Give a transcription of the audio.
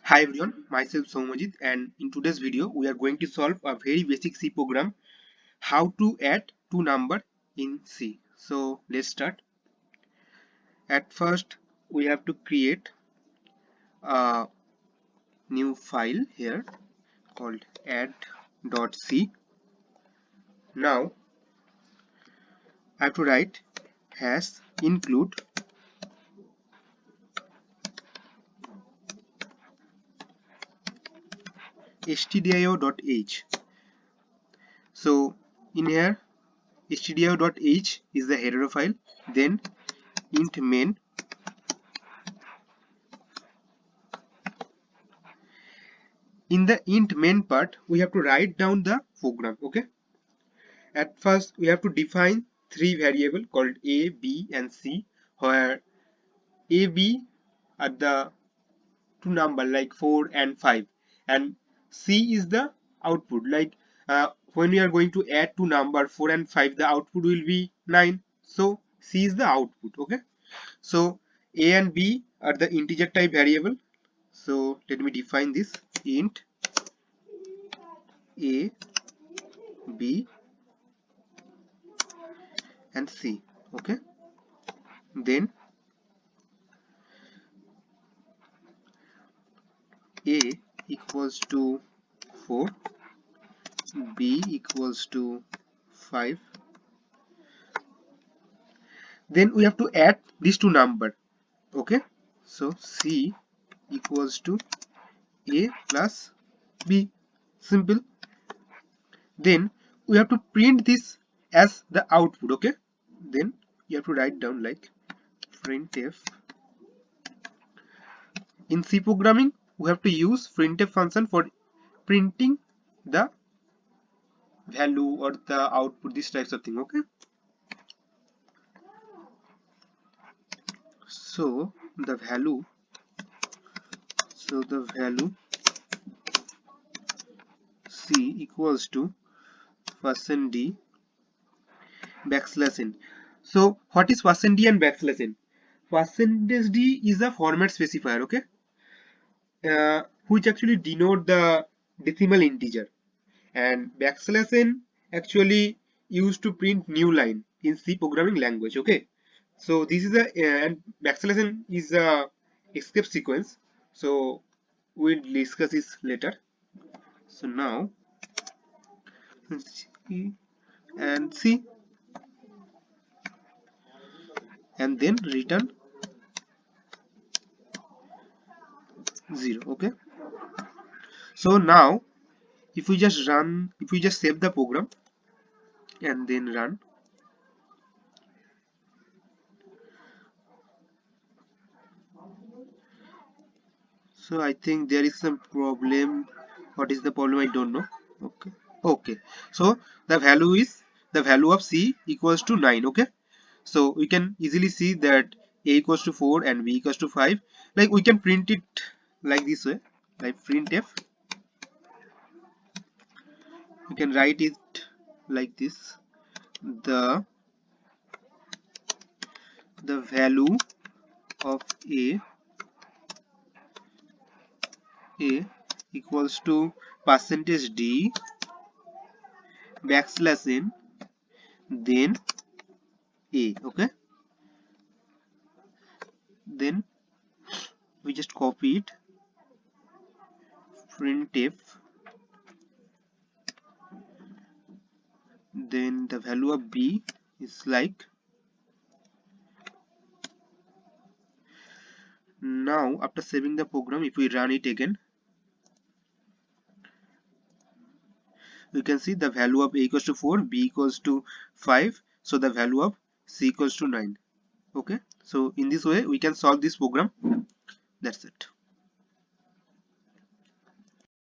Hi everyone, myself Soumyajit, and in today's video we are going to solve a very basic C program, how to add two numbers in C. So let's start. At first we have to create a new file here called add.c. Now I have to write hash include stdio.h. So in here stdio.h is the header file, then int main. In the int main part we have to write down the program. Okay, at first we have to define three variables called a, b and c, where a, b are the two number like 4 and 5, and c is the output, like when we are going to add two number 4 and 5, the output will be 9, so c is the output. Okay, so a and b are the integer type variable, so let me define this: int a, b and c. Okay, then a equals to 4, b equals to 5, then we have to add these two number. Okay, so c equals to a plus b, simple. Then we have to print this as the output. Okay, then you have to write down like printf. In C programming we have to use printf function for printing the value or the output, these types of thing. Okay, so the value c equals to %d \n. So what is %d and \n? %d is a format specifier. Okay, which actually denote the decimal integer, and \n actually used to print new line in C programming language. Okay, so this is a and \n is a escape sequence, so we'll discuss this later. So now C and C, and then return 0. Okay, so now if we just save the program and then run, so I think there is some problem. What is the problem? I don't know. Okay, so the value of c equals to 9. Okay, so we can easily see that a equals to 4 and b equals to 5. Like we can print it like this way, like printf. You can write it like this: the value of a equals to %d \n, then a. Okay, then we just copy it, printf, then the value of b is like, now after saving the program, if we run it again, we can see the value of a equals to 4, b equals to 5, so the value of c equals to 9. Okay, so in this way we can solve this program. That's it.